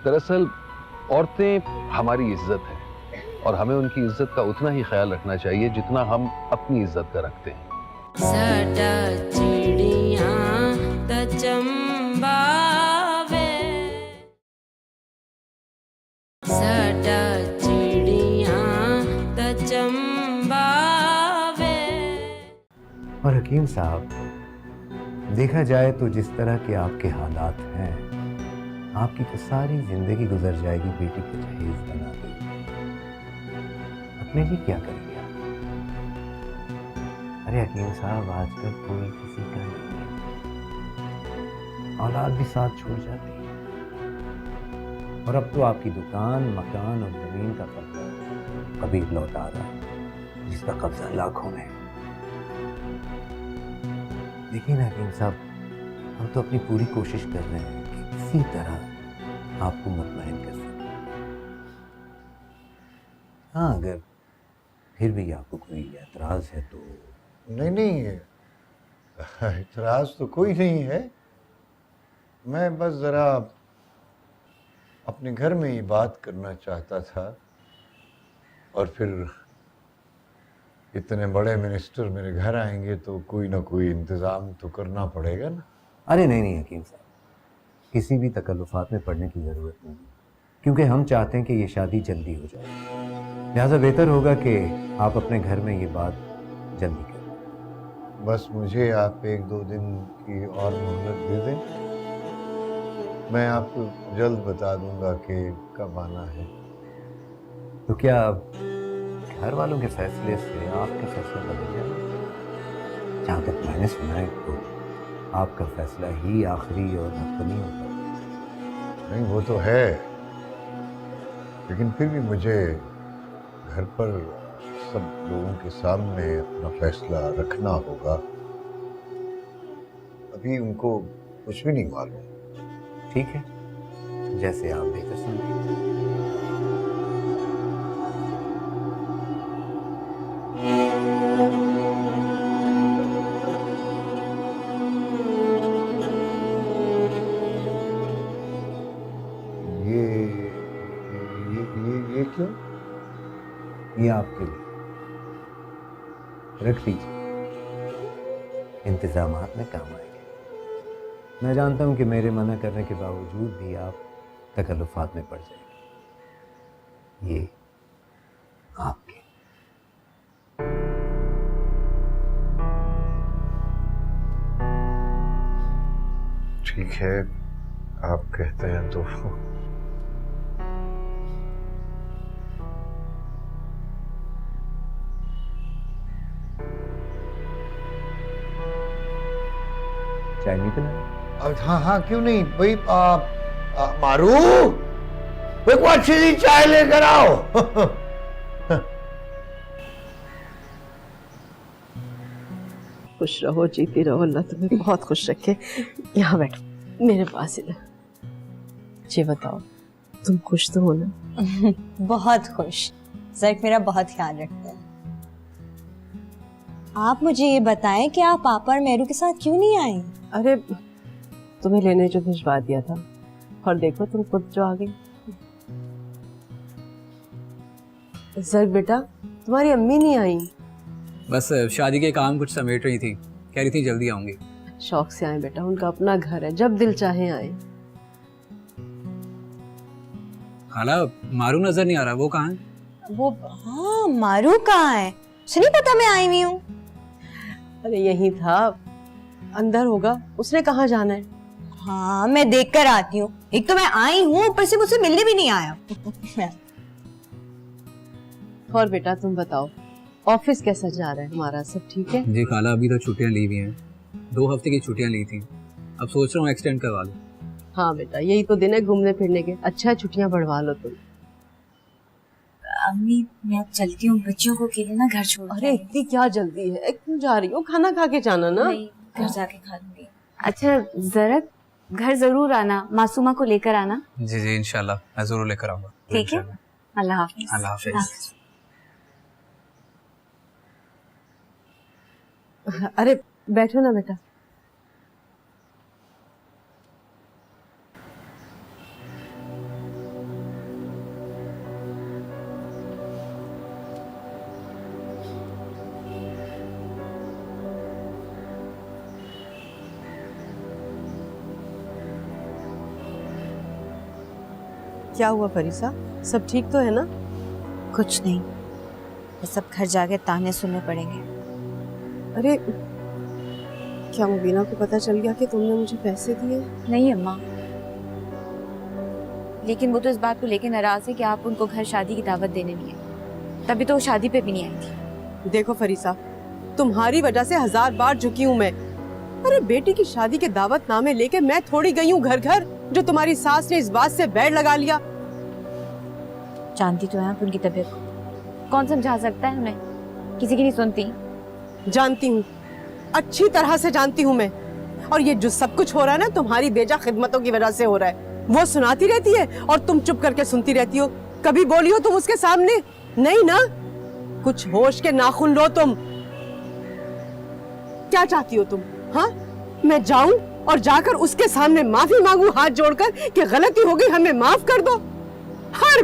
दरअसल औरतें हमारी इज्जत है और हमें उनकी इज्जत का उतना ही ख्याल रखना चाहिए जितना हम अपनी इज्जत का रखते हैं। और हकीम साहब, देखा जाए तो जिस तरह के आपके हालात हैं, आपकी तो सारी जिंदगी गुजर जाएगी बेटी को जहेज बना के। अपने लिए क्या करेंगे आप? अरे हकीम साहब, आजकल कोई किसी का नहीं है, औलाद भी साथ छोड़ जाती है। और अब तो आपकी दुकान, मकान और जमीन का कब्जा कबीर लौटा रहा है, जिसका कब्जा लाखों में है। देखिए ना हकीम साहब, हम तो अपनी पूरी कोशिश कर रहे हैं कि किसी तरह आपको मुतमईन कर सकें। हाँ, अगर फिर भी आपको कोई एतराज है तो। नहीं नहीं, इतराज तो कोई नहीं है। मैं बस ज़रा अपने घर में ही बात करना चाहता था, और फिर इतने बड़े मिनिस्टर मेरे घर आएंगे तो कोई ना कोई इंतज़ाम तो करना पड़ेगा ना। अरे नहीं नहीं हकीम साहब, किसी भी तकल्लुफ़ात में पड़ने की ज़रूरत नहीं, क्योंकि हम चाहते हैं कि ये शादी जल्दी हो जाए। लिहाजा बेहतर होगा कि आप अपने घर में ये बात जल्दी करें। बस मुझे आप 1-2 दिन की और मोहलत दे दें, मैं आपको जल्द बता दूंगा कि कब आना है। तो क्या घर वालों के फैसले से आपका फैसला बदल जाएगा? जहाँ तक मैंने सुना है तो आपका फैसला ही आखिरी और हतमी होता है। नहीं, वो तो है, लेकिन फिर भी मुझे घर पर सब लोगों के सामने अपना फैसला रखना होगा। अभी उनको कुछ भी नहीं मालूम। ठीक है, जैसे आप बेहतर समझें। ये क्यों? ये आपके लिए, रख दीजिए, इंतजामात में काम आएंगे। मैं जानता हूं कि मेरे मना करने के बावजूद भी आप तकल्लुफ़ात में पड़ जाएंगे। ये आपके। ठीक है, आप कहते हैं तो। चाय नहीं पिलाएं? हाँ हाँ, क्यों नहीं भाई। मारू, एक अच्छी सी चाय लेकर आओ। खुश रहो, जीती रहो, अल्लाह तुम्हें बहुत खुश रखे। यहाँ बैठो मेरे पास इधर। जी बताओ, तुम खुश तो हो ना? बहुत खुश। ज़र्क मेरा बहुत ख्याल रखते हैं। आप मुझे ये बताएं कि आप पापा और मेरू के साथ क्यों नहीं आए? अरे तुम्हें लेने जो भिजवा दिया था, और देखो तुम खुद जो आ गई। ज़र्क बेटा, तुम्हारी अम्मी नहीं आई? बस शादी के काम कुछ समेट रही थी, कह रही थी जल्दी आऊंगी। शौक से आए बेटा, उनका अपना घर है, जब दिल चाहे आए। खाला, मारू नजर नहीं आ रहा, वो कहाँ है? वो हाँ, मारू कहाँ है? मुझे नहीं पता, मैं आई हुई हूँ। अरे यही था, अंदर होगा, उसने कहाँ जाना है? हाँ, मैं देख कर आती हूँ। एक तो मैं आई हूँ, ऊपर से मुझसे मिलने भी नहीं आया। और बेटा तुम बताओ, ऑफिस कैसा जा रहा है हमारा? सब ठीक है? जी खाला, अभी तो छुट्टियां ली हुई हैं, 2 हफ्ते की छुट्टियां ली थी, अब सोच रहा हूँ एक्सटेंड करवा लूँ। हाँ बेटा, यही तो दिन है घूमने फिरने के, अच्छा है छुट्टियां बढ़वा लो तुम। अम्मी मैं अब चलती हूँ, बच्चों को अकेले ना घर छोड़। अरे इतनी क्या जल्दी है, क्यों जा रही हो? खाना खा के जाना ना। नहीं, घर जाके खा लूंगी। अच्छा ज़रक, घर जरूर आना, मासूमा को लेकर आना। जी जी इंशाल्लाह, मैं जरूर लेकर आऊंगा। ठीक है, अल्लाह हाफिज। अल्लाह हाफिज। अरे बैठो ना बेटा। क्या हुआ फरीसा, सब ठीक तो है ना? कुछ नहीं, ये सब घर जाके ताने सुनने पड़ेंगे। अरे क्या मुबीना को पता चल गया कि तुमने मुझे पैसे दिए? नहीं अम्मा, लेकिन वो तो इस बात को लेकर नाराज है कि आप उनको घर शादी की दावत देने नहीं आई, तभी तो वो शादी पे भी नहीं आई थी। देखो फरीसा, तुम्हारी वजह से 1000 बार झुकी हूँ मैं। अरे बेटी की शादी के दावतनामे लेके मैं थोड़ी गई हूँ घर घर, जो तुम्हारी सास ने इस बात से बैर लगा लिया। जानती तो है आप उनकी तबीयत को, कौन समझा सकता है उन्हें, किसी की नहीं सुनती। जानती हूँ, अच्छी तरह से जानती हूँ मैं। और ये जो सब कुछ हो रहा है ना, तुम्हारी बेजा खिदमतों की वजह से हो रहा है। वो सुनाती रहती है और तुम चुप करके सुनती रहती हो। कभी बोली हो तुम उसके सामने? नहीं ना। कुछ होश के नाखून लो तुम। क्या चाहती हो तुम? हाँ, मैं जाऊं और जाकर उसके सामने माफी मांगू हाथ जोड़कर कि गलती हो गई, हमें माफ कर दो? हर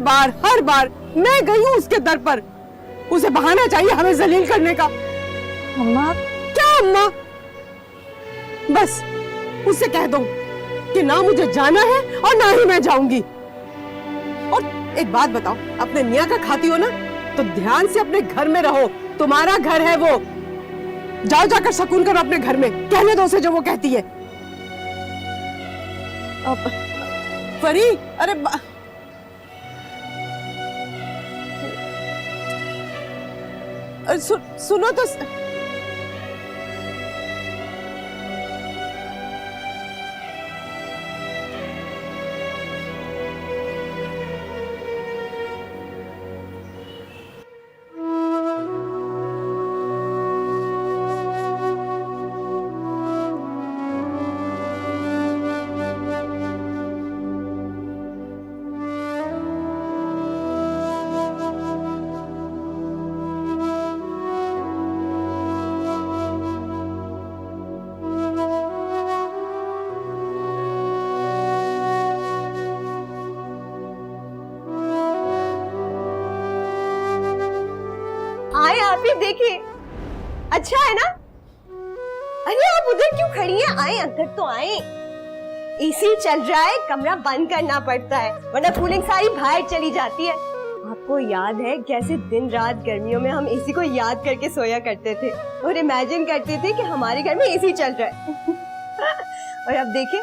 बार मैं गई हूं उसके दर पर, उसे बहाना चाहिए हमें जलील करने का। अम्मा, क्या अम्मा? बस उससे कह दो कि ना मुझे जाना है और ना ही मैं जाऊंगी। और एक बात बताओ, अपने मियाँ का खाती हो ना, तो ध्यान से अपने घर में रहो, तुम्हारा घर है वो। जाओ जाकर सुकून करो अपने घर में, कहने दो उसे जो वो कहती है। अब परी, अरे सुनो तो। आए आप ही देखिए, अच्छा है ना? अरे आप उधर क्यों खड़ी हैं? आए अंदर तो आए। एसी चल रहा है, कमरा बंद करना पड़ता है वरना कूलिंग सारी बाहर चली जाती है। आपको याद है कैसे दिन रात गर्मियों में हम एसी को याद करके सोया करते थे और इमेजिन करते थे कि हमारे घर में एसी चल रहा है। और अब देखिए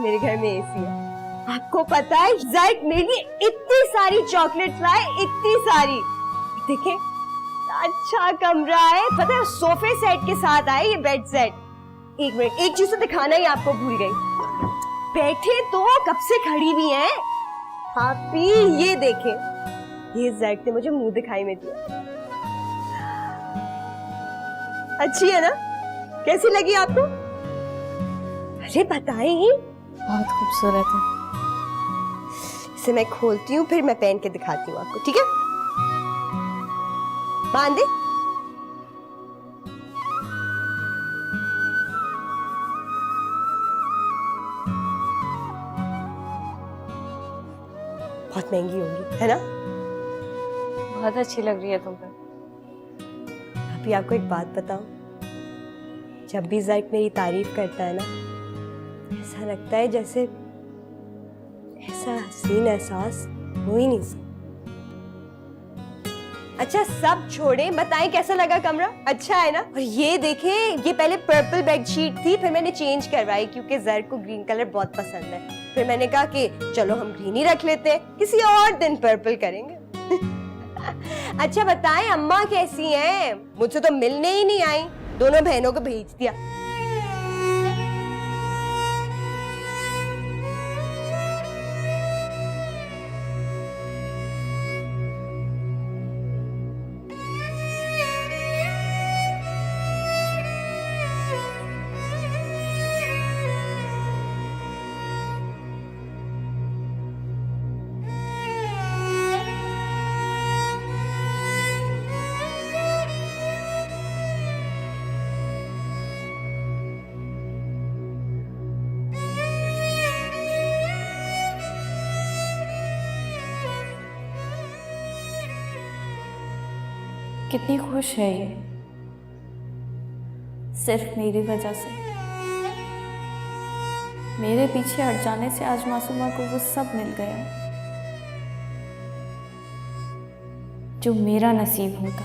मेरे घर में एसी है। आपको पता है ज़ैक मेरे लिए इतनी सारी चॉकलेट्स लाए, इतनी सारी। देखिए अच्छा कमरा है, पता है सोफे सेट के साथ आए ये बेड सेट। एक मिनट, एक चीज तो दिखाना ही आपको भूल गई। बैठे तो कब से खड़ी भी हैं आप ही, ये देखें, ये ज़ैक ने मुझे मुंह दिखाई में दिया। अच्छी है ना? कैसी लगी आपको? अरे बताएं। बहुत खूबसूरत है। इसे मैं खोलती हूँ फिर मैं पहन के दिखाती हूँ आपको, ठीक है? बांधे? बहुत महंगी होंगी है ना? बहुत अच्छी लग रही है तुम पर। अभी आपको एक बात बताऊं, जब भी ज़ैक मेरी तारीफ करता है ना, ऐसा लगता है जैसे ऐसा हसीन एहसास हो ही नहीं सकता। अच्छा सब छोड़ें, बताएं कैसा लगा कमरा? अच्छा है ना? और ये देखें, ये पहले पर्पल बेडशीट थी, फिर मैंने चेंज करवाई क्योंकि ज़ैक को ग्रीन कलर बहुत पसंद है। फिर मैंने कहा कि चलो हम ग्रीन ही रख लेते हैं, किसी और दिन पर्पल करेंगे। अच्छा बताएं अम्मा कैसी हैं? मुझसे तो मिलने ही नहीं आई, दोनों बहनों को भेज दिया। कितनी खुश है ये, सिर्फ मेरी वजह से। मेरे पीछे हट जाने से आज मासूमा को वो सब मिल गया। जो मेरा नसीब होता।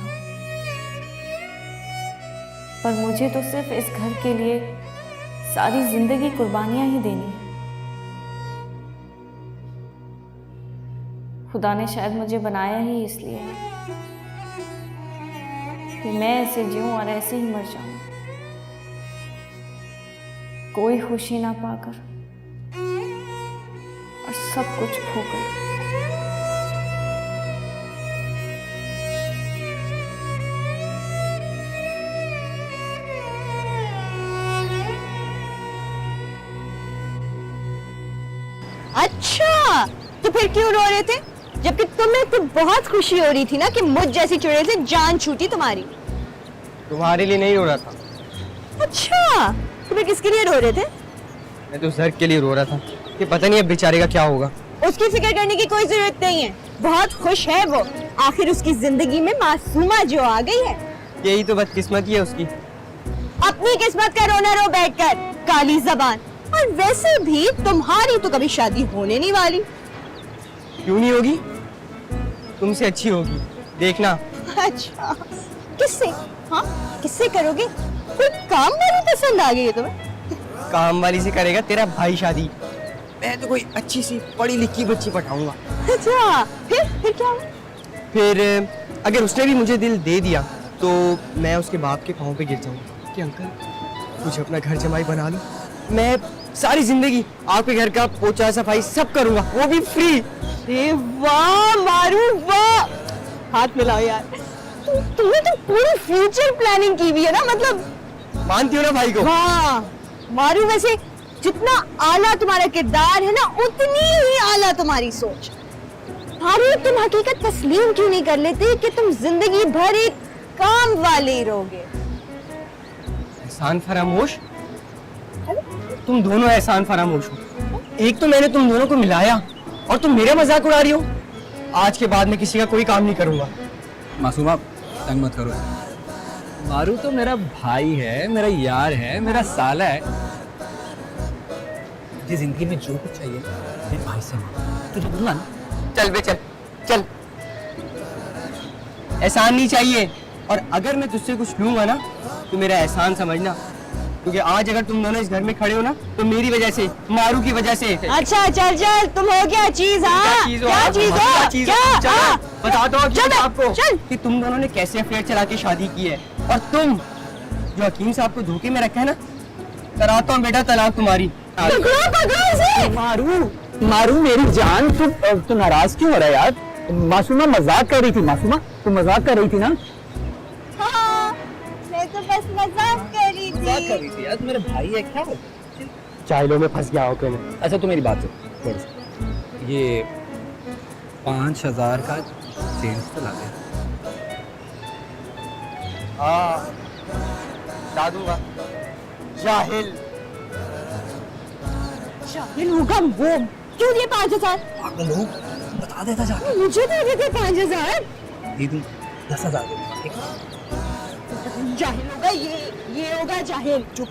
पर मुझे तो सिर्फ इस घर के लिए सारी जिंदगी कुर्बानियां ही देनी है। खुदा ने शायद मुझे बनाया ही इसलिए है कि मैं ऐसे जीऊं और ऐसे ही मर जाऊं, कोई खुशी ना पाकर और सब कुछ खोकर। अच्छा, तो फिर क्यों रो रहे थे जबकि तुम्हें तो बहुत खुशी हो रही थी ना कि मुझ जैसी चुड़ैल से जान छूटी तुम्हारी। तुम्हारे लिए नहीं रो रहा था, अच्छा, तो फिर किसके लिए रो रहे थे? मैं तो जर्क के लिए रो रहा था कि पता नहीं अब बेचारे का क्या होगा। उसकी फिक्र करने की कोई जरूरत नहीं है, बहुत खुश है वो। आखिर उसकी जिंदगी में मासूमा जो आ गई है। यही तो बदकिस्मती है उसकी। अपनी किस्मत का रोना रो बैठकर, काली जबान। और वैसे भी तुम्हारी तो कभी शादी होने नहीं वाली। क्यों नहीं होगी? तुमसे अच्छी होगी, देखना। अच्छा, किससे? हाँ, किससे करोगे? कोई काम वाली पसंद आ गई है तुम्हें? काम वाली से करेगा तेरा भाई शादी। मैं तो कोई अच्छी सी पढ़ी लिखी बच्ची पटाऊंगा। अच्छा, फिर क्या हुआ? फिर अगर उसने भी मुझे दिल दे दिया तो मैं उसके बाप के पाँव पे गिर जाऊंगा कि अंकल मुझे अपना घर जमाई बना लो। मैं सारी जिंदगी आपके घर का पोछा सफाई सब करूंगा, वो भी फ्री। वाह मारू वाह, हाथ मिलाओ यार। तुमने तो पूरी फ्यूचर प्लानिंग की हुई है ना, मतलब मानती हो ना भाई को? हाँ मारू, वैसे जितना आला तुम्हारा किरदार है ना उतनी ही आला तुम्हारी सोच। मारू, तुम हकीकत तस्लीम क्यों नहीं कर लेते कि तुम जिंदगी भर एक काम वाले ही रहोगे? एहसान फरामोश? तुम दोनों एहसान फरामोश हो। एक तो मैंने तुम दोनों को मिलाया और तुम मेरा मजाक उड़ा रही हो। आज के बाद मैं किसी का कोई काम नहीं करूंगा। मासूमा तंग मत करो। मारू तो मेरा भाई है, मेरा यार है, मेरा साला है। मुझे जिंदगी में जो कुछ चाहिए मेरे भाई से मांग, तुझे दूंगा ना। चल बे चल चल। एहसान नहीं चाहिए, और अगर मैं तुझसे कुछ लूंगा ना तो मेरा एहसान समझना, क्योंकि आज अगर तुम दोनों इस घर में खड़े हो ना तो मेरी वजह से, मारू की वजह से। अच्छा चल चल, तुम हो क्या चीज? हाँ, क्या चीज हो? क्या? बता दो चल आपको चल। कि तुम दोनों ने कैसे अफेयर चला के शादी की है, और तुम जो हकीम साहब को धोखे में रखा है ना, कराता हूँ बेटा तलाक तुम्हारी। पकड़ो इसे। मारू मेरी जान, तू नाराज क्यों हो रहा है यार? मासूमा मजाक कर रही थी। मासूमा तू मजाक कर रही थी ना? हाँ, मैं तो बस मजाक कर रही थी। यार मेरे भाई है क्या? चाइलों में फंस गया होकर मैं। अच्छा तू मेरी बात सुन थोड़ी सी। ये 5000 का चेंज तो ला दे। हाँ ला दूंगा। जाहिल जाहिल होगा वो। क्यों दिए 5000? पागल हो, बता देता जाके। मुझे दे देते 5000। दे दूं 10,000 दे दूंगा, ठीक है? जाहिल होगा ये होगा जाहिल। चुप।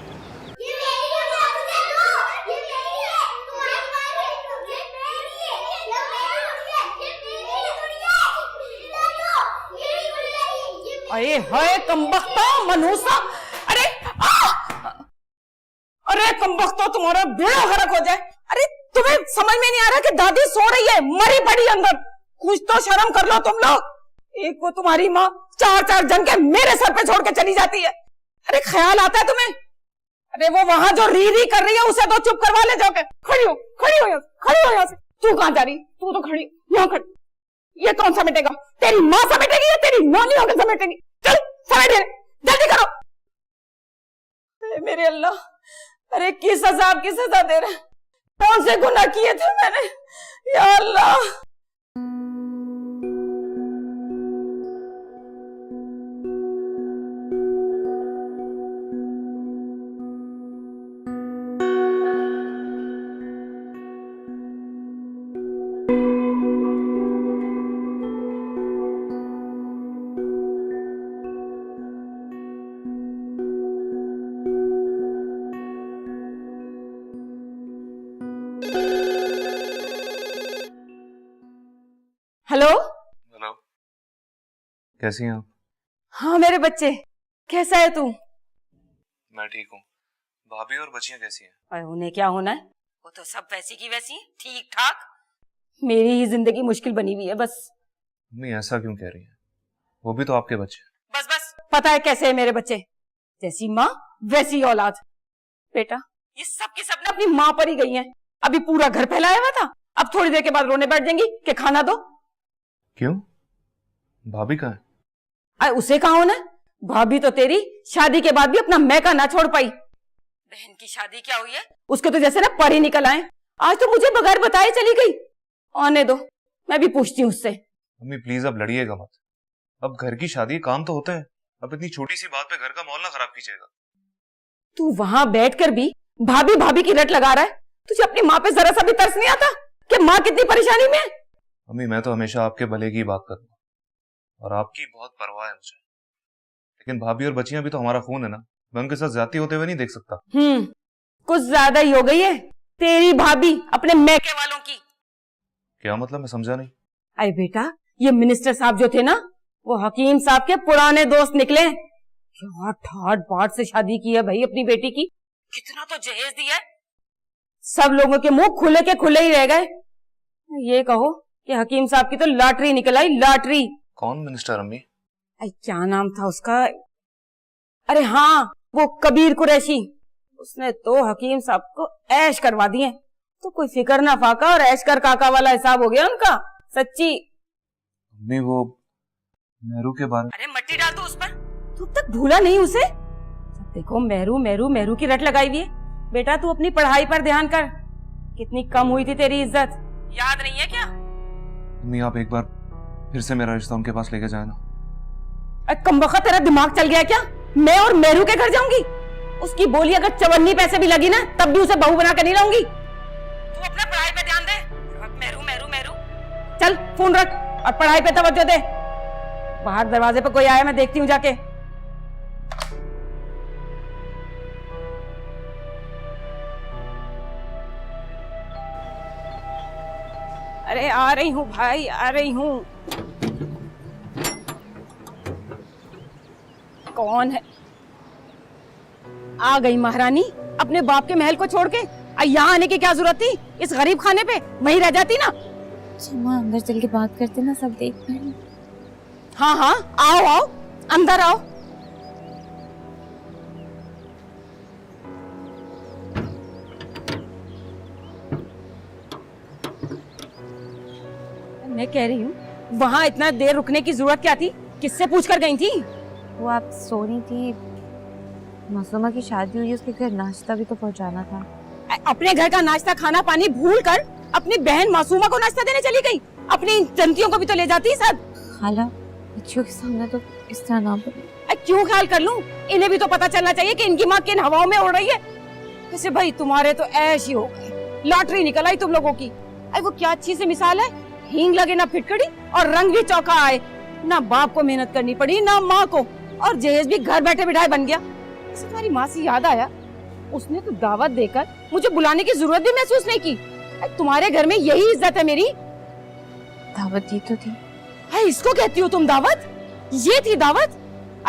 अरे हाय कमबख्ता मनूसा, अरे अरे कमबख्ता, तुम्हारा बेड़ा गर्क हो जाए। अरे तुम्हें समझ में नहीं आ रहा कि दादी सो रही है, मरी पड़ी अंदर। कुछ तो शर्म कर लो तुम लोग। एक वो तुम्हारी माँ 4-4 जन के मेरे सर पे छोड़ के चली जाती है। अरे ख्याल आता है तुम्हें? अरे वो वहां जो री कर रही है उसे तो चुप करवा ले जाके। खड़ी हो यहाँ से। तू कहाँ जा रही? तू तो खड़ी यहाँ खड़ी। ये कौन समेटेगा? तेरी माँ समेटेगी या तेरी नानी होकर समेटेगी? चल समेट, जल्दी करो। मेरे अल्लाह, अरे किस अजाब की सजा दे रहे? कौन से गुनाह किए थे मैंने या अल्लाह? कैसी हैं आप? हाँ मेरे बच्चे, कैसा है तू? मैं ठीक हूँ। भाभी और बच्चियां कैसी हैं? और उन्हें क्या होना है, वो तो सब वैसी की वैसी हैं, ठीक ठाक। मेरी ही जिंदगी मुश्किल बनी हुई है बस। मम्मी ऐसा क्यों कह रही हैं? वो भी तो आपके बच्चे हैं। बस बस, पता है कैसे है मेरे बच्चे, जैसी माँ वैसी औलाद। बेटा ये सब के सब ना अपनी माँ पर ही गई हैं। अभी पूरा घर फैलाया हुआ था, अब थोड़ी देर के बाद रोने बैठ जाएंगी कि खाना दो। क्यों? भाभी कहाँ है? अरे उसे कहा होना, भाभी तो तेरी शादी के बाद भी अपना मैका ना छोड़ पाई। बहन की शादी क्या हुई है, उसके तो जैसे ना पर ही निकल आए। आज तो मुझे बगैर बताए चली गई। आने दो, मैं भी पूछती हूँ उससे। मम्मी प्लीज अब लड़िएगा मत। अब घर की शादी काम तो होते हैं। अब इतनी छोटी सी बात पे घर का माहौल ना खराब कीजिएगा। तू वहां बैठकर भी भाभी भाभी की रट लगा रहा है। तुझे अपनी माँ पे जरा सा भी तरस नहीं आता कि माँ कितनी परेशानी में है? मम्मी मैं तो हमेशा आपके भले की बात करूंगा और आपकी बहुत परवाह है मुझे, लेकिन भाभी और बच्चियां भी तो हमारा खून है ना। मैं उनके साथ ज्यादती होते हुए नहीं देख सकता। कुछ ज्यादा ही हो गई है तेरी भाभी अपने मैके वालों की। क्या मतलब? मैं समझा नहीं। अरे बेटा, ये मिनिस्टर साहब जो थे ना, वो हकीम साहब के पुराने दोस्त निकले। क्या ठाट बाट से शादी की है भाई अपनी बेटी की, कितना तो जहेज दिया है। सब लोगों के मुंह खुले के खुले ही रह गए। ये कहो कि हकीम साहब की तो लॉटरी निकल आई, लॉटरी। कौन मिनिस्टर अम्मी? क्या नाम था उसका? अरे हाँ, वो कबीर कुरैशी। उसने तो हकीम साहब को ऐश करवा दिए। तो कोई फिकर ना फाका और ऐश कर काका वाला हिसाब हो गया उनका, सच्ची। अम्मी वो मेहरू के बारे। अरे मट्टी डाल दो उस पर, तू अब तक भूला नहीं उसे? देखो मेहरू मेहरू मेहरू की रट लगाई हुई है। बेटा तू अपनी पढ़ाई पर ध्यान कर। कितनी कम हुई थी तेरी इज्जत, याद नहीं है क्या? अम्मी आप एक बार फिर से मेरा रिश्ता उनके पास लेके जाए ना। अरे कमबख्त, तेरा दिमाग चल गया क्या? मैं और मेहरू के घर जाऊंगी? उसकी बोली अगर 54 पैसे भी लगी ना, तब भी उसे बहू बना कर नहीं लाऊंगी। तू अपना पढ़ाई पे ध्यान दे। मेहरू मेहरू मेहरू, चल फोन रख और पढ़ाई पे तवज्जो दे। बाहर दरवाजे पे कोई आया, मैं देखती हूँ जाके। अरे आ रही हूँ भाई, आ रही हूँ। कौन है? आ गई महारानी अपने बाप के महल को छोड़ के। यहाँ आने की क्या जरूरत थी? इस गरीब खाने पे वहीं रह जाती ना। माँ अंदर चल के बात करते ना, सब देख रहे हैं। हाँ हाँ, आओ आओ, अंदर आओ। मैं कह रही हूँ, वहाँ इतना देर रुकने की जरूरत क्या थी? किससे पूछकर गई थी? वो आप सो रही थी, मासूमा की शादी हुई, उसके घर नाश्ता भी तो पहुंचाना था। अपने घर का नाश्ता खाना पानी भूल कर अपनी बहन मासूमा को नाश्ता देने चली गई। अपनी जंतियों को भी तो ले जाती साथ। खाला बच्चियों के सामने तो इस तरह ना बोलो। क्यों ख्याल कर लूं? इन्हें भी तो पता चलना चाहिए कि इनकी माँ किन हवाओं में उड़ रही है। वैसे भाई तुम्हारे तो ऐश ही हो गए, लॉटरी निकल आई तुम लोगों की। अरे वो क्या अच्छी सी मिसाल है, हींग लगे ना फिटकड़ी और रंग भी चौका आए। ना बाप को मेहनत करनी पड़ी ना माँ को, और जहेज भी घर बैठे बिठाए बन गया। तुम्हारी माँ से याद आया, उसने तो दावत देकर मुझे बुलाने की जरूरत भी महसूस नहीं की। तुम्हारे घर में यही इज्जत है मेरी। दावत दी तो थी। है इसको कहती हो तुम दावत? ये थी दावत?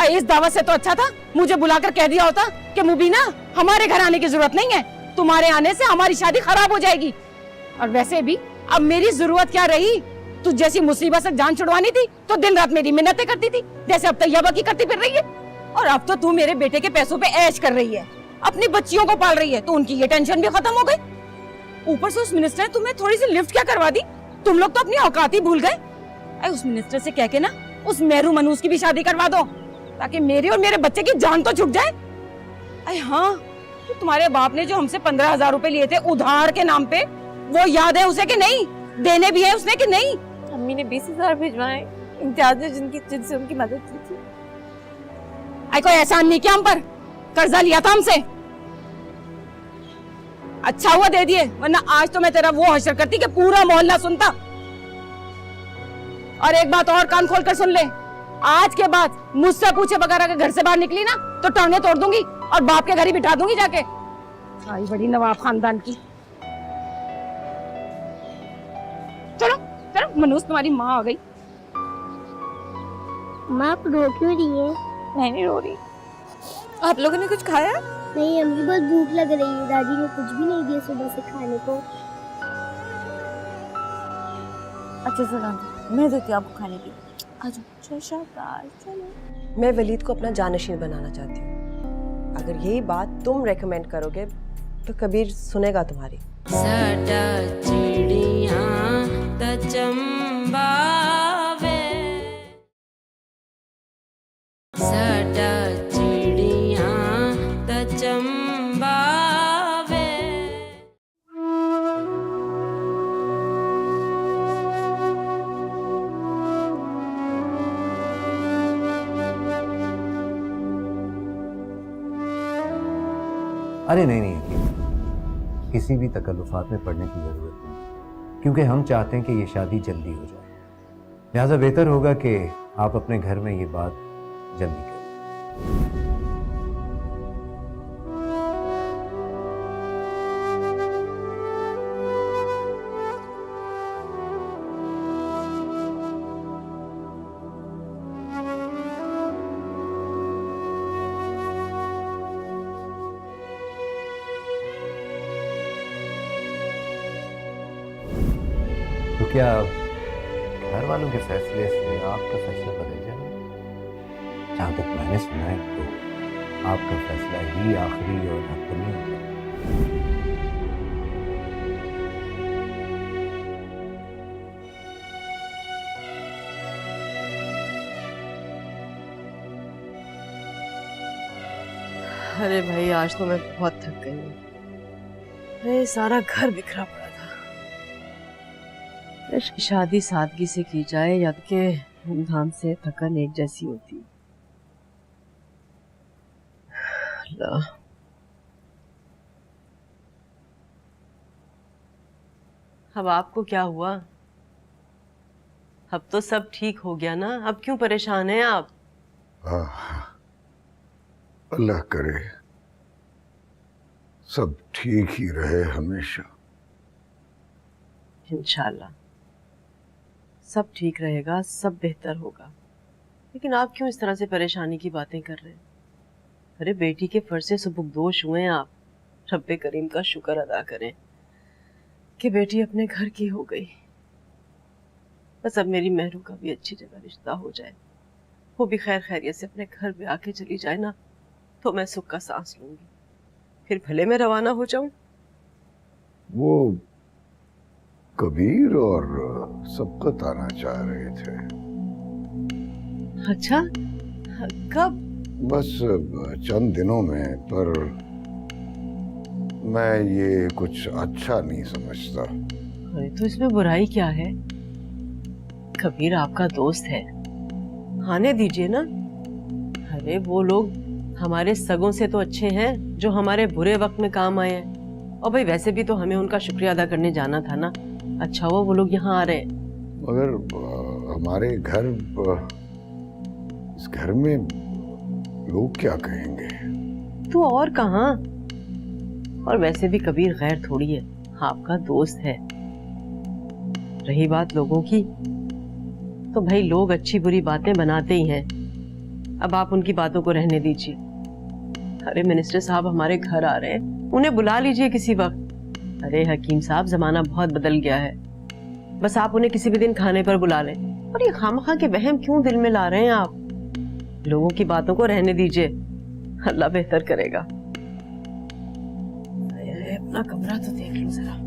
इस दावत से तो अच्छा था मुझे बुलाकर कह दिया होता कि मुबीना हमारे घर आने की जरूरत नहीं है, तुम्हारे आने से हमारी शादी खराब हो जाएगी। और वैसे भी अब मेरी जरूरत क्या रही? तू जैसी मुसीबत से जान छुड़वानी थी तो दिन रात मेरी मिन्नतें करती थी, जैसे अब तैयबा की करती फिर रही है। और अब तो तू मेरे बेटे के पैसों पे ऐश कर रही है, अपनी बच्चियों को पाल रही है, तो उनकी ये टेंशन भी खत्म हो गई। ऊपर से उस मिनिस्टर ने तुम्हें थोड़ी सी लिफ्ट क्या करवा दी? तुम लोग तो अपनी औकात ही भूल गए। उस मिनिस्टर से कह के ना उस मेहरू मनूस की भी शादी करवा दो, ताकि मेरे और मेरे बच्चे की जान तो छुट जाए। अरे हाँ, तो तुम्हारे बाप ने जो हमसे 15,000 रुपए लिए थे उधार के नाम पे, वो याद है उसे कि नहीं? देने भी है उसने कि नहीं? अम्मी ने 20,000 भिजवाए, इम्तियाज ने जिनसे उनकी मदद की थी। कोई एहसान नहीं किया हम पर, कर्जा लिया था हमसे। अच्छा हुआ दे दिए, वरना आज तो मैं तेरा वो हशर करती कि पूरा मोहल्ला सुनता। और एक बात और कान खोल कर सुन ले, आज के बाद मुझसे पूछे बगैर अगर घर से बाहर निकली ना तो टांगे तोड़ दूंगी और बाप के घर ही बिठा दूंगी जाके। आई बड़ी नवाब खानदान की। चलो चलो, मनूस तुम्हारी माँ आ गई। माँ आप रो क्यों रही है? मैं नहीं रो रही। आप लोगों ने कुछ खाया? नहीं, अम्मी बहुत भूख लग रही है। दादी ने कुछ भी नहीं दिया सुबह से खाने को। अच्छा सुना, मैं देती हूँ आपको खाने की। अच्छा शाबाश, चलो। मैं वलीद को अपना जानशीन बनाना चाहती हूँ। अगर यही बात तुम रेकमेंड करोगे तो कबीर सुनेगा तुम्हारी। साडा चिड़िया दा चंबावे, साडा चिड़िया दा चंबावे। अरे नहीं नहीं यकीन, किसी भी तकल्लुफ़ात में पड़ने की ज़रूरत नहीं, क्योंकि हम चाहते हैं कि ये शादी जल्दी हो जाए। लिहाजा बेहतर होगा कि आप अपने घर में ये बात जल्दी करें। तो क्या घर वालों के फैसले से आपका फैसला बदल जाएगा? जहाँ तक मैंने सुना है तो आपका फैसला ही आखिरी और हतमी होगा। अरे भाई आज तो मैं बहुत थक गई हूँ। अरे सारा घर बिखरा पड़ा था। शादी सादगी से की जाए या कि धूमधाम से, थकन एक जैसी होती। अल्लाह। अब आपको क्या हुआ? अब तो सब ठीक हो गया ना, अब क्यों परेशान हैं आप? अल्लाह करे सब ठीक ही रहे हमेशा। इंशाल्लाह सब ठीक रहेगा, सब बेहतर होगा। लेकिन आप क्यों इस तरह से परेशानी की बातें कर रहे हैं? अरे बेटी के फर्ज से सुबुकदोश हुए हैं आप। रब्बे करीम का शुक्र अदा करें कि बेटी अपने घर की हो गई। बस अब मेरी महरू का भी अच्छी जगह रिश्ता हो जाए, वो भी खैर खैरियत से अपने घर पे आके चली जाए ना, तो मैं सुख का सांस लूंगी। फिर भले मैं रवाना हो जाऊं। वो कबीर और सबकत आना चाह रहे थे। अच्छा, कब? बस चंद दिनों में, पर मैं ये कुछ अच्छा नहीं समझता। अरे तो इसमें बुराई क्या है? कबीर आपका दोस्त है, आने दीजिए ना। अरे वो लोग हमारे सगों से तो अच्छे हैं जो हमारे बुरे वक्त में काम आए हैं। और भाई वैसे भी तो हमें उनका शुक्रिया अदा करने जाना था ना। अच्छा हुआ वो लोग यहाँ आ रहे हैं। मगर हमारे घर, इस घर में लोग क्या कहेंगे? तो और कहाँ? और वैसे भी कबीर गैर थोड़ी है, आपका दोस्त है। रही बात लोगों की, तो भाई लोग अच्छी बुरी बातें बनाते ही हैं। अब आप उनकी बातों को रहने दीजिए। अरे मिनिस्टर साहब हमारे घर आ रहे हैं, उन्हें बुला लीजिए किसी वक्त। अरे हकीम साहब जमाना बहुत बदल गया है, बस आप उन्हें किसी भी दिन खाने पर बुला लें। और ये खामखा के वहम क्यों दिल में ला रहे हैं आप? लोगों की बातों को रहने दीजिए, अल्लाह बेहतर करेगा। अपना कमरा तो देख लो जरा।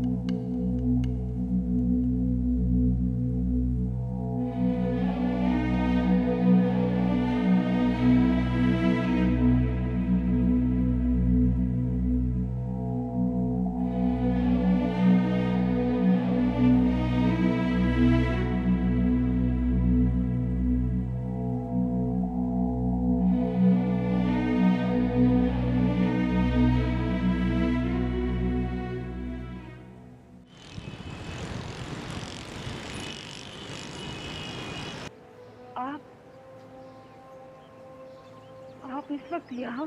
आप इस वक्त यहाँ?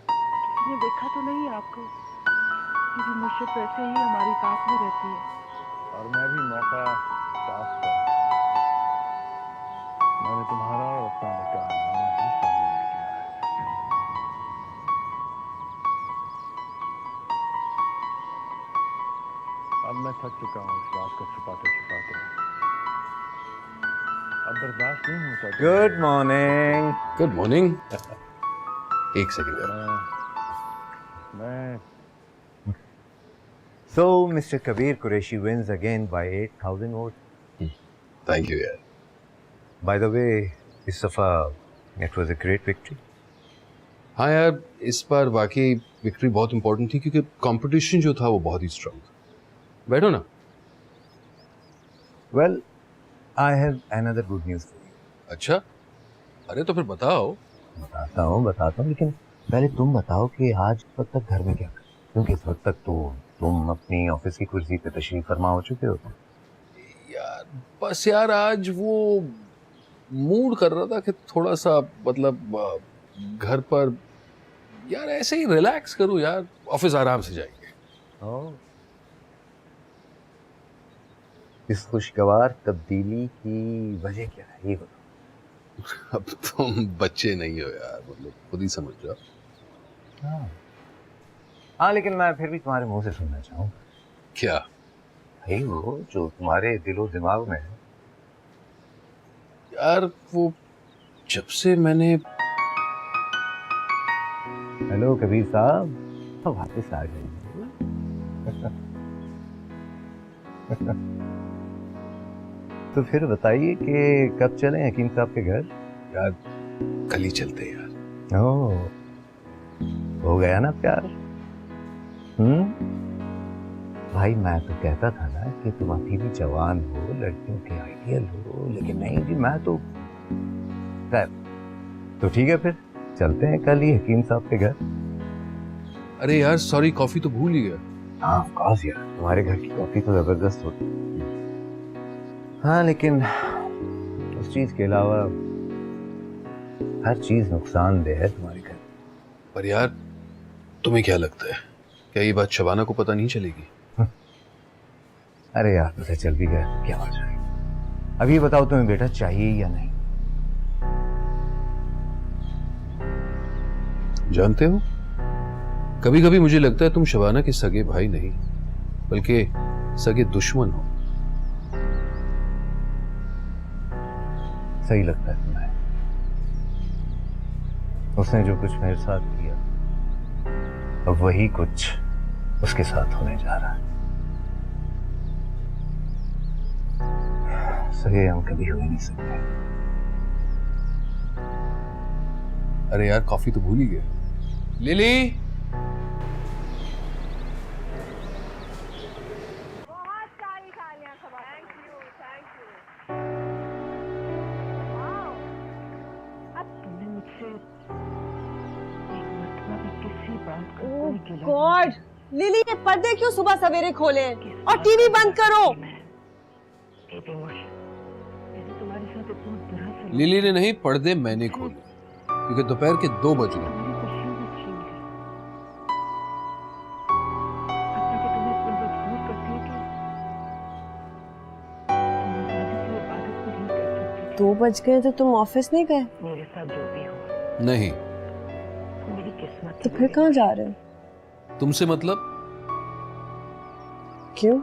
किसी ने देखा तो नहीं आपको? क्योंकि मुर्शिद वैसे ही हमारी साथ में रहती है। और मैं भी मौका साफ कर। मैंने तुम्हारा और अपना निकाहनामा ही सबमिट किया है। अब मैं थक चुका हूँ इस बात को छुपाते छुपाते। अब बर्दाश्त नहीं होता। Good morning. Good morning. एक सेकंड यार। मैं So Mr. Kabir Qureshi wins again by 8,000 votes. Thank you यार। By the way, इस दफा it was a great victory. हाँ यार, इस बार वाकई विक्ट्री बहुत इंपॉर्टेंट थी क्योंकि कंपटीशन जो था वो बहुत ही स्ट्रांग था। बैठो ना। Well, I have another good news for you. अच्छा, अरे तो फिर बताओ। बताता हूँ, लेकिन पहले तुम बताओ कि आज वक्त तक घर में क्या कर, क्योंकि इस वक्त तक तो तुम अपनी ऑफिस की कुर्सी पे तशरीफ फरमा हो चुके हो। यार बस यार आज वो मूड कर रहा था कि थोड़ा सा मतलब घर पर यार ऐसे ही रिलैक्स करूं यार, ऑफिस आराम से जाएंगे। इस खुशगवार तब्दीली की वजह क्या है ये बताओ। अब तुम बच्चे नहीं हो यार, मतलब खुद ही समझ जाओ। हाँ, लेकिन मैं फिर भी तुम्हारे मुंह से सुनना चाहूँ। क्या? भाई वो जो तुम्हारे दिलो दिमाग में है। यार वो जब से मैंने हेलो कबीर साहब, तो वापस आ गए। तो फिर बताइए कि कब चलें हकीम साहब के घर। यार कल ही चलते हैं यार। ओह, हो गया ना प्यार। भाई मैं तो कहता था ना कि तुम अभी भी जवान हो, लड़कियों के आइडियल हो, लेकिन नहीं जी, मैं तो खैर। तो ठीक है, फिर चलते हैं कल ही हकीम साहब के घर। अरे यार सॉरी, कॉफी तो भूल ही गया। हाँ ऑफ कोर्स यार, तुम्हारे घर की कॉफी तो जबरदस्त होती है। हाँ लेकिन उस चीज के अलावा हर चीज नुकसानदेह है तुम्हारे घर। पर यार तुम्हें क्या लगता है, क्या ये बात शबाना को पता नहीं चलेगी? अरे यार पता चल भी गया क्या हो जाएगा। अभी बताओ तुम्हें बेटा चाहिए या नहीं? जानते हो, कभी कभी मुझे लगता है तुम शबाना के सगे भाई नहीं बल्कि सगे दुश्मन हो। सही लगता है तुम्हें? उसने जो कुछ मेरे साथ किया, अब वही कुछ उसके साथ होने जा रहा है। सही हम कभी हो ही नहीं सकते। अरे यार कॉफी तो भूल ही गया। लिली, गॉड, लिली ये पर्दे क्यों सुबह सवेरे खोले और टीवी बंद करो। लिली ने नहीं, पर्दे मैंने खोले क्योंकि दोपहर के 2 बज गए। दो बज गए तो तुम ऑफिस नहीं गए? मेरे साथ जो भी हो, नहीं। मेरी किस्मत। तो फिर कहाँ जा रहे हो? तुमसे मतलब? क्यों?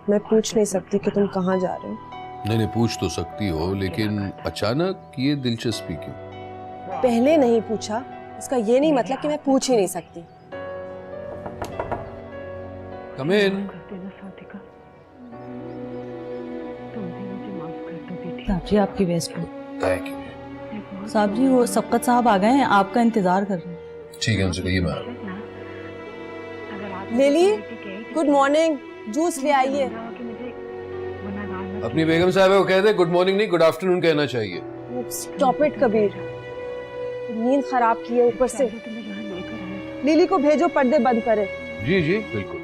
मैं पूछ नहीं सकती कि तुम कहाँ जा रहे हो? नहीं, पूछ तो सकती हो, लेकिन अचानक ये दिलचस्पी क्यों? पहले नहीं पूछा इसका ये नहीं मतलब कि मैं पूछ ही नहीं सकती। कम इन। साहब जी आपकी वेस्ट बुक। Thank you. साहब जी वो सबकत साहब आ गए हैं, आपका इंतजार कर रहे हैं। ठीक है, उनसे कहिए मैं। लिली, गुड मॉर्निंग, जूस ले आइए। अपनी बेगम साहब को कह दे गुड मॉर्निंग नहीं गुड आफ्टरनून कहना चाहिए। स्टॉप इट कबीर, नींद खराब की है ऊपर से। लिली को भेजो पर्दे बंद करे। जी जी बिल्कुल।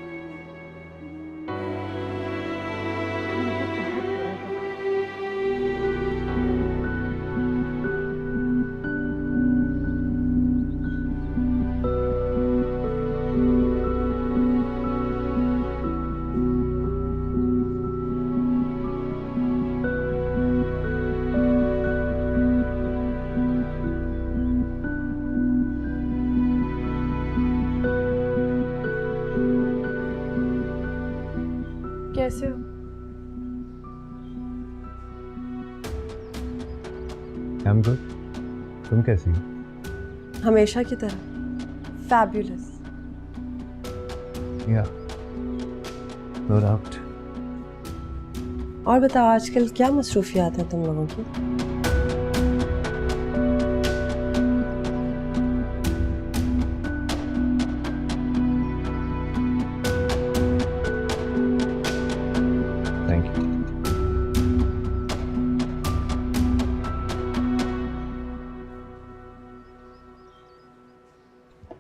कैसे हो? I'm good. तुम कैसी हो? हमेशा की तरह फैब्युलस। Yeah. No doubt. और बताओ आजकल क्या मसरूफियात है तुम लोगों की? Thank you.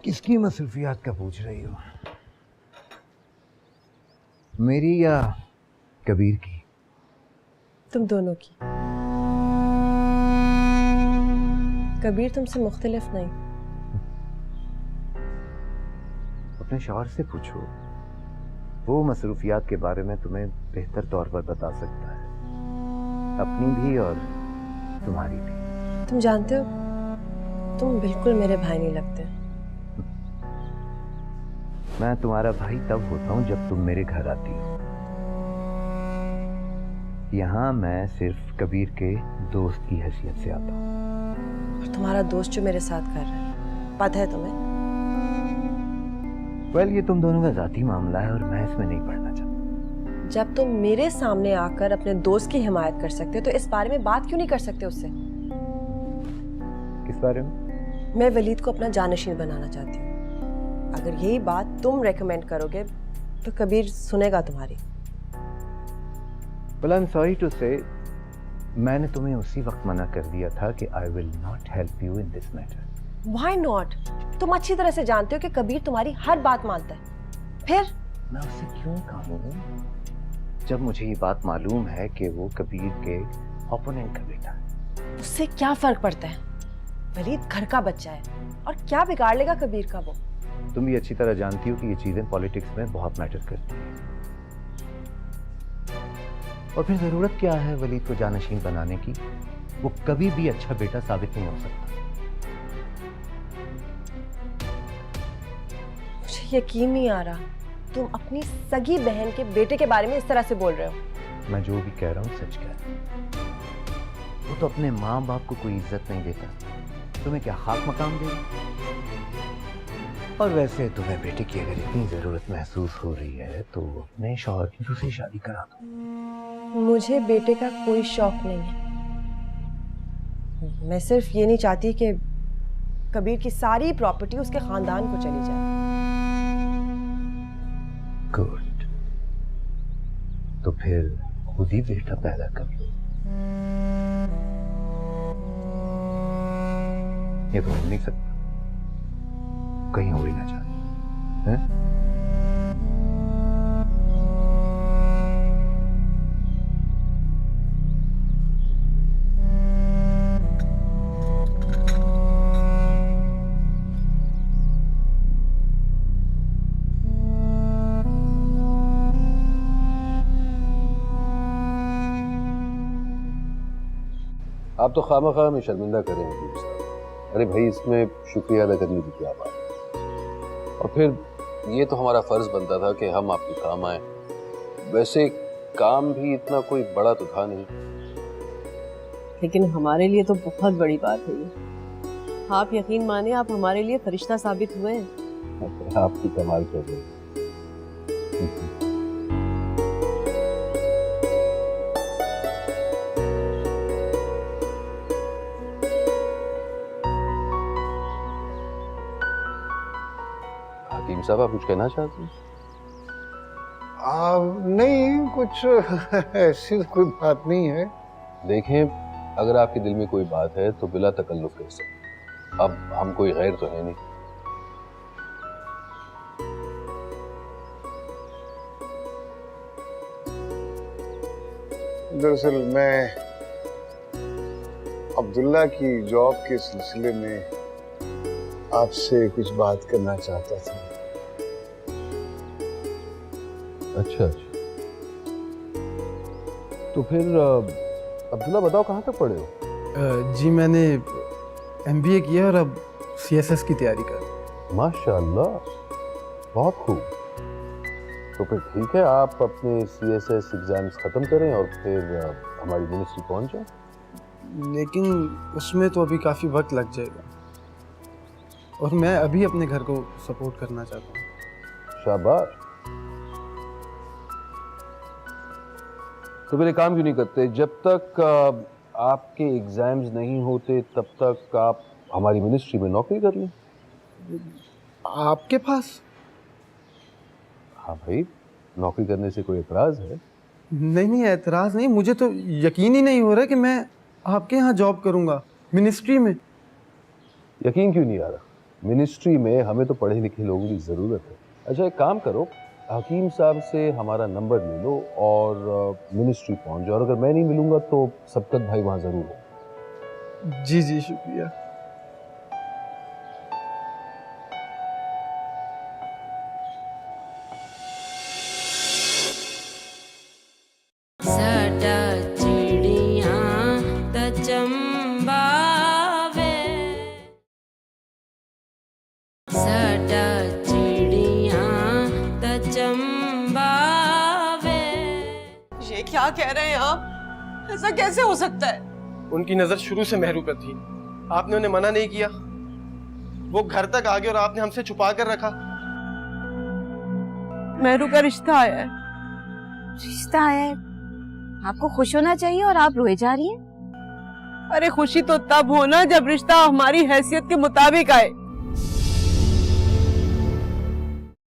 किसकी मसरूफियात का पूछ रही हो? मेरी या कबीर की? तुम दोनों की। कबीर तुमसे मुख्तलिफ नहीं। अपने शौहर से पूछो, वो मसरूफियात के बारे में तुम्हें बेहतर तौर पर बता सकता है, अपनी भी और तुम्हारी भी। तुम जानते हो, तुम बिल्कुल मेरे भाई नहीं लगते। मैं तुम्हारा भाई तब होता हूँ जब तुम मेरे घर आती हो। यहाँ मैं सिर्फ कबीर के दोस्त की हैसियत से आता हूँ। और तुम्हारा दोस्त जो मेरे साथ कर रहा है, पता है तुम्हें? वेल, ये तुम दोनों का जाती मामला है और मैं इसमें नहीं पढ़ना चाहता। जब तुम मेरे सामने आकर अपने दोस्त की हिमायत कर सकते हो तो इस बारे में बात क्यों नहीं कर सकते उससे? किस बारे में? मैं वलीद को अपना जानशीन बनाना चाहती हूँ। अगर यही बात तुम रेकमेंड करोगे तो कबीर सुनेगा तुम्हारी। Well, I'm sorry to say, मैंने तुम्हें उसी वक्त मना कर दिया था कि I will not help you in this matter. Why not? तुम अच्छी तरह से जानते हो कि कबीर तुम्हारी हर बात मानता है। फिर मैं उससे क्यों कहूँ जब मुझे ये बात मालूम है कि वो कबीर के ओपोनेंट का बेटा है। उससे क्या फर्क पड़ता है? वलीद घर का बच्चा है और क्या बिगाड़ लेगा कबीर का वो? तुम भी अच्छी तरह जानती हो कि ये चीजें पॉलिटिक्स में बहुत मैटर करती हैं। और फिर जरूरत क्या है वलीद को जानशीन बनाने की? वो कभी भी अच्छा बेटा साबित नहीं हो सकता। मुझे यकीन नहीं आ रहा, तुम अपनी सगी बहन के बेटे के बारे में इस तरह से बोल रहे हो। मैं जो भी कह रहा हूँ सच कह रहा हूँ। वो तो अपने माँ बाप को कोई इज्जत नहीं देता, तुम्हें क्या खाक मकाम देगा? और वैसे तुम्हें बेटे की अगर इतनी जरूरत महसूस हो रही है तो अपने शौहर की दूसरी शादी करा दो। मुझे बेटे का कोई शौक नहीं है। मैं सिर्फ ये नहीं चाहती कि कबीर की सारी प्रॉपर्टी उसके खानदान को चली जाए। गुड, तो फिर खुद ही बेटा पैदा कर लो। ये तो हो नहीं सकता, कहीं हो ही ना जाए। आप तो खामा में शर्मिंदा करेंगे। अरे भाई, इसमें शुक्रिया अदा करने की क्या बात है? और फिर ये तो हमारा फर्ज बनता था कि हम आपके काम आए। वैसे काम भी इतना कोई बड़ा तो था नहीं, लेकिन हमारे लिए तो बहुत बड़ी बात है ये। आप यकीन माने, आप हमारे लिए फरिश्ता साबित हुए हैं। आपकी कमाल कर रहे हैं। हकीम साहब, आप कुछ कहना चाहते हैं? नहीं, कुछ ऐसी कोई बात नहीं है। देखें, अगर आपके दिल में कोई बात है तो बिला तकल्लुफ कह सकते। अब हम कोई गैर तो है नहीं। दरअसल मैं अब्दुल्ला की जॉब के सिलसिले में आपसे कुछ बात करना चाहता था। अच्छा, तो फिर अब्दुल्ला बताओ, कहाँ तक पढ़े हो? जी मैंने MBA किया और अब CSS की तैयारी कर। माशाअल्लाह, बहुत खूब। तो फिर ठीक है, आप अपने CSS एग्जाम्स खत्म करें और फिर हमारी मिनिस्ट्री पहुंच जाए। लेकिन उसमें तो अभी काफ़ी वक्त लग जाएगा, और मैं अभी अपने घर को सपोर्ट करना चाहता हूँ। शाबाश। तो फिर एक काम क्यों नहीं करते, जब तक आपके एग्जाम्स नहीं होते तब तक आप हमारी मिनिस्ट्री में नौकरी कर लें। आपके पास? हाँ भाई, नौकरी करने से कोई एतराज है? नहीं, एतराज़ नहीं, मुझे तो यकीन ही नहीं हो रहा कि मैं आपके यहाँ जॉब करूँगा मिनिस्ट्री में। यकीन क्यों नहीं आ रहा? मिनिस्ट्री में हमें तो पढ़े लिखे लोगों की ज़रूरत है। अच्छा, एक काम करो, हकीम साहब से हमारा नंबर ले लो और मिनिस्ट्री पहुंच जाओ, और अगर मैं नहीं मिलूंगा तो सबकत भाई वहाँ ज़रूर हो। जी जी, शुक्रिया। साडा चिड़ियां दा चंबावे, साडा चिड़ियां दा चंबावे। ये क्या कह रहे हैं आप? ऐसा कैसे हो सकता है? उनकी नजर शुरू से मेहरू पर थी, आपने उन्हें मना नहीं किया, वो घर तक आ गए और आपने हमसे छुपा कर रखा। मेहरू का रिश्ता आया है। रिश्ता आया है? आपको खुश होना चाहिए और आप रोए जा रही हैं। अरे खुशी तो तब होना जब रिश्ता हमारी हैसियत के मुताबिक आए।